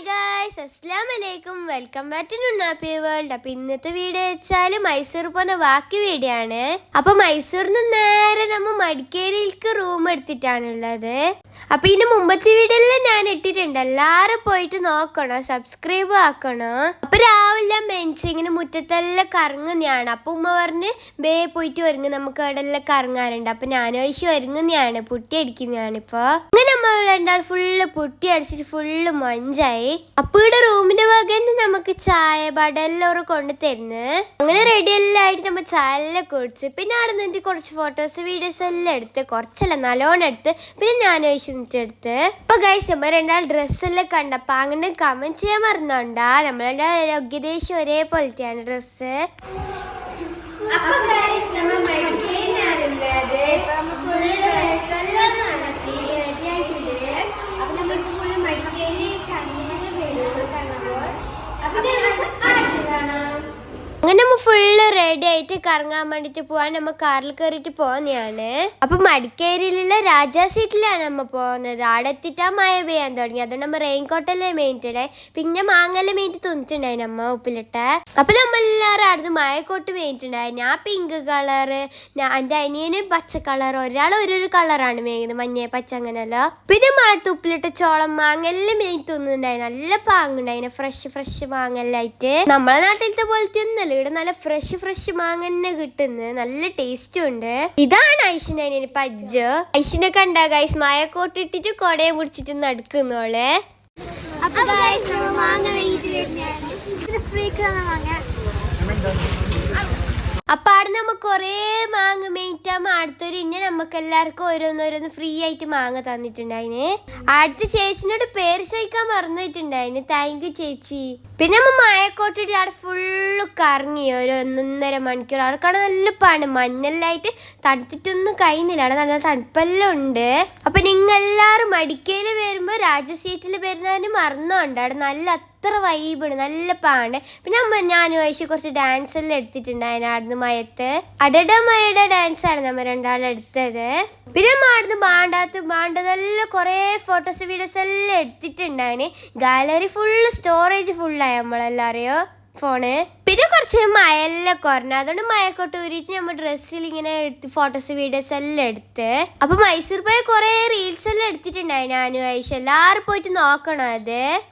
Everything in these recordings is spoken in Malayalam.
ഗൈസ്, അസ്സലാമലൈക്കും. Welcome back to Nunnappi world. അപ്പൊ ഇന്നത്തെ വീഡിയോ വെച്ചാൽ മൈസൂർ പോകുന്ന ബാക്കി വീഡിയോ ആണ്. അപ്പൊ മൈസൂരിൽ നിന്ന് നേരെ നമ്മൾ മടിക്കേരിയിലേക്ക് റൂം എടുത്തിട്ടാണുള്ളത്. അപ്പൊ ഇതിന് മുമ്പത്തെ വീഡിയോയിൽ ഞാൻ ഇട്ടിട്ടുണ്ട്, എല്ലാരും പോയിട്ട് നോക്കണം, സബ്സ്ക്രൈബ് ആക്കണം. അപ്പൊ രാവിലെ മെൻസ് ഇങ്ങനെ മുറ്റത്തെല്ലാം കറങ്ങുന്നതാണ്. അപ്പൊ ഉമ്മ പറഞ്ഞ് ബേ പോയിട്ട് ഒരുങ്ങ്, നമുക്ക് അവിടെ എല്ലാം കറങ്ങാനുണ്ട്. അപ്പൊ ഞാനും ഐശു ഒരുങ്ങുന്നതാണ്, പുട്ടി അടിക്കുന്നതാണ്. ഇപ്പൊ അങ്ങനെ നമ്മൾ രണ്ടാൾ ഫുള്ള് പുട്ടി അടിച്ചിട്ട് ഫുള്ള് മൊഞ്ചായി. അപ്പൊ ഇവിടെ റൂമിന്റെ വകൻ നമുക്ക് ചായ ബടെല്ലാം കൊണ്ട് തരുന്നു. അങ്ങനെ റെഡി എല്ലാം ആയിട്ട് നമ്മൾ ചായ എല്ലാം കുടിച്ച് പിന്നെ അവിടെ നിന്നിട്ട് കുറച്ച് ഫോട്ടോസ് വീഡിയോസ് എല്ലാം എടുത്ത്, കുറച്ചല്ല നല്ലോണം എടുത്ത്, പിന്നെ ഞാനും എടുത്ത്. അപ്പൊ ഗൈസ്, നമ്മൾ രണ്ടാൾ ഡ്രസ്സെല്ലാം കണ്ടപ്പോ അങ്ങനെ കമന്റ് ചെയ്യാൻ മറന്നോണ്ടാ, നമ്മളുടെ ഏകദേശം ഒരേപോലത്തെയാണ് ഡ്രസ്സ്. അപ്പൊ ഗൈസ്, നമ്മൾ മടിക്കേരിയിലാണുള്ളത്. ഫുള്ള് ഡ്രസ്സെല്ലാം നടത്തി റെഡി ആയിട്ടുണ്ട്. അപ്പൊ നമ്മൾ ഫുള്ള് മടിക്കേരി അങ്ങനെ നമ്മൾ ഫുള്ള് റെഡി ആയിട്ട് കറങ്ങാൻ വേണ്ടിട്ട് പോവാൻ നമ്മൾ കാറിൽ കയറിയിട്ട് പോകുന്നതാണ്. അപ്പൊ മടിക്കേരിയിലുള്ള രാജാ സീറ്റിലാണ് നമ്മ പോകുന്നത്. അവിടെ എത്തിട്ടാ മഴ പെയ്യാൻ തുടങ്ങി. അതുകൊണ്ട് നമ്മൾ റെയിൻകോട്ടെല്ലാം മേയിട്ടേ, പിന്നെ മാങ്ങെല്ലാം മേയിട്ട് തുന്നിട്ടുണ്ടായി നമ്മ ഉപ്പിലിട്ട. അപ്പൊ നമ്മളെല്ലാരും അവിടുന്ന് മഴക്കോട്ട് മേയിട്ടുണ്ടായി. ഞാൻ പിങ്ക് കളറ്, എന്റെ അനിയന് പച്ച കളർ, ഒരാൾ ഓരോരോ കളറാണ് മേയുന്നത്, മഞ്ഞ പച്ച അങ്ങനെയല്ലോ. പിന്നെ മഴത്ത് ഉപ്പിലിട്ട ചോളം മാങ്ങെല്ലാം മേയി തുന്നുണ്ടായി. നല്ല പാങ്ങുണ്ടായി, ഫ്രഷ് മാങ്ങെല്ലാം ആയിട്ട്. നമ്മളെ നാട്ടിലത്തെ പോലത്തെ ഒന്നല്ല, ഇവിടെ നല്ല ഫ്രഷ് മാങ്ങ തന്നെ കിട്ടുന്നത്, നല്ല ടേസ്റ്റും ഉണ്ട്. ഇതാണ് ഐഷിന്റെ അനിയന് പജ്ജ്. ഐഷിനെ കണ്ട ഗൈസ്, മായക്കോട്ട് ഇട്ടിട്ട് കൊടയെ പിടിച്ചിട്ട് നടക്കുന്നോളെ. അപ്പൊ ഗൈസ്, മാങ്ങ അപ്പൊ അവിടെ നമ്മ കൊറേ മാങ്ങ മേയിട്ടാകുമ്പോ അടുത്തൊരു ഇന്നെ നമുക്ക് എല്ലാവർക്കും ഓരോന്നോരോന്ന് ഫ്രീ ആയിട്ട് മാങ്ങ തന്നിട്ടുണ്ടായിന്. അടുത്ത ചേച്ചിനോട് പേര് ചോദിക്കാൻ മറന്നിട്ടുണ്ടായിന്, താങ്ക് യു ചേച്ചി. പിന്നെ നമ്മ മായക്കോട്ടിട്ട് അവിടെ ഫുള്ള് കറങ്ങി ഒരു 1.5 മണിക്കൂർ. അവർക്കാണ് നല്ല പണി, മഞ്ഞെല്ലായിട്ട് തണുത്തിട്ടൊന്നും കഴിയുന്നില്ല, അവിടെ നല്ല തണുപ്പെല്ലാം ഉണ്ട്. അപ്പൊ നിങ്ങളെല്ലാരും മടിക്കയിൽ വരുമ്പോ രാജസീറ്റിൽ വരുന്നതിന് മറന്നോണ്ട്, അവിടെ നല്ല അത്ര വൈബാണ്, നല്ല പാണ്. പിന്നെ ഞാനും വയസ്സ് കുറച്ച് ഡാൻസ് എല്ലാം എടുത്തിട്ടുണ്ടായിരുന്നു അവിടുന്ന് മയത്ത്. അടട മഴയുടെ ഡാൻസ് ആണ് നമ്മൾ രണ്ടാളും എടുത്തത്. പിന്നെ അവിടുന്ന് മാണ്ടതെല്ലാം കുറേ ഫോട്ടോസ് വീഡിയോസ് എല്ലാം എടുത്തിട്ടുണ്ടായിന്. ഗാലറി ഫുള്ള് സ്റ്റോറേജ് ഫുള്ളായി നമ്മളെല്ലാരെയോ ഫോണ്. പിന്നെ കുറച്ച് മഴയെല്ലാം കുറഞ്ഞു, അതുകൊണ്ട് മഴക്കോട്ട് ഊരിയിട്ട് നമ്മൾ ഡ്രസ്സിൽ ഇങ്ങനെ എടുത്ത് ഫോട്ടോസ് വീഡിയോസ് എല്ലാം എടുത്ത്. അപ്പൊ മൈസൂർ പോയ കുറെ റീൽസ് എല്ലാം എടുത്തിട്ടുണ്ടായി ഞാനും ഐഷ. എല്ലാരും പോയിട്ട് നോക്കണം.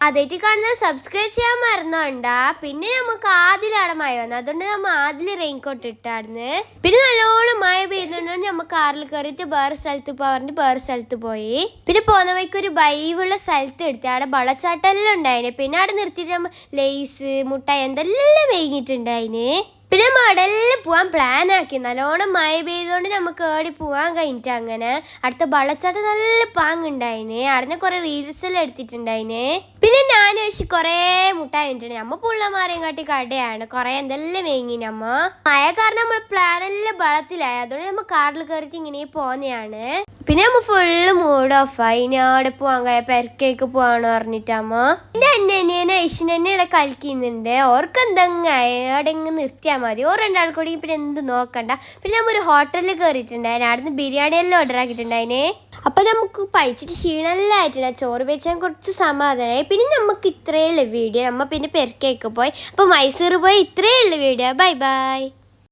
അതായിട്ട് കാണുന്നത് സബ്സ്ക്രൈബ് ചെയ്യാൻ മറന്നോണ്ടാ. പിന്നെ നമുക്ക് ആദ്യം മഴ വന്നു, അതുകൊണ്ട് നമ്മൾ ആദ്യം റെയിൻകോട്ട് ഇട്ടായിരുന്നു. പിന്നെ നല്ലോണം മഴ പെയ്തുകൊണ്ട് നമ്മൾ കാറിൽ കയറിയിട്ട് വേറെ സ്ഥലത്ത് പോകാറുണ്ട്, വേറെ സ്ഥലത്ത് പോയി. പിന്നെ പോകുന്ന വഴിക്ക് ഒരു ബൈവുള്ള സ്ഥലത്ത് എടുത്ത് അവിടെ വെള്ളച്ചാട്ടെല്ലാം ഉണ്ടായിന്. പിന്നെ അവിടെ നിർത്തിയിട്ട് നമ്മൾ ലേസ് മുട്ടായി എന്തെല്ലാം വേങ്ങിയിട്ടുണ്ടായിന്. പിന്നെ മടലിൽ പോവാൻ പ്ലാൻ ആക്കി, നല്ലോണം മഴ പെയ്തുകൊണ്ട് നമുക്ക് ഏടി പോവാൻ കഴിഞ്ഞിട്ട്. അങ്ങനെ അടുത്ത വെള്ളച്ചാട്ടം നല്ല പാങ്ങുണ്ടായിന്. അവിടെ കുറെ റീൽസ് എല്ലാം എടുത്തിട്ടുണ്ടായിന്. പിന്നെ ഞാൻ വെച്ച് കൊറേ മുട്ടായി വേണ്ടിട്ടുണ്ട്. നമ്മ പുള്ളമാരെയും കാട്ടി കടയാണ്, കൊറേ എന്തെല്ലാം വേങ്ങി. നമ്മ മഴ കാരണം നമ്മൾ പ്ലാൻ എല്ലാം വെള്ളത്തിലായി, അതുകൊണ്ട് നമ്മൾ കാറിൽ കയറിയിട്ട് ഇങ്ങനെ പോകുന്നതാണ്. പിന്നെ നമ്മ ഫുള്ള് മൂഡ് ഓഫായി. ഇനി അവിടെ പോവാൻ കഴിയാ പെരക്കേക്ക് പോവാന്ന് പറഞ്ഞിട്ടമ്മ. എന്റെ അനിയനെ ഐഷിനെ ഇവിടെ കളിക്കുന്നുണ്ട്. ഓർക്ക് എന്തെങ്കിലും അവിടെ എങ്ങ് നിർത്തിയാൽ മതി, ഓർ രണ്ടാൾ കൂടി പിന്നെ എന്ത് നോക്കണ്ട. പിന്നെ നമ്മ ഒരു ഹോട്ടലിൽ കയറിയിട്ടുണ്ടായിന്, അവിടുന്ന് ബിരിയാണി എല്ലാം ഓർഡർ ആക്കിയിട്ടുണ്ടായിന്. അപ്പൊ നമുക്ക് പഴിച്ചിട്ട് ക്ഷീണമെല്ലാം ആയിട്ടുണ്ട്, ചോറ് വെച്ചാൽ കുറച്ച് സമാധാനമായി. പിന്നെ നമുക്ക് ഇത്രയുള്ള വീഡിയോ. നമ്മ പിന്നെ പെരക്കേക്ക് പോയി. അപ്പൊ മൈസൂർ പോയി ഇത്രയുള്ള വീഡിയോ. Bye bye.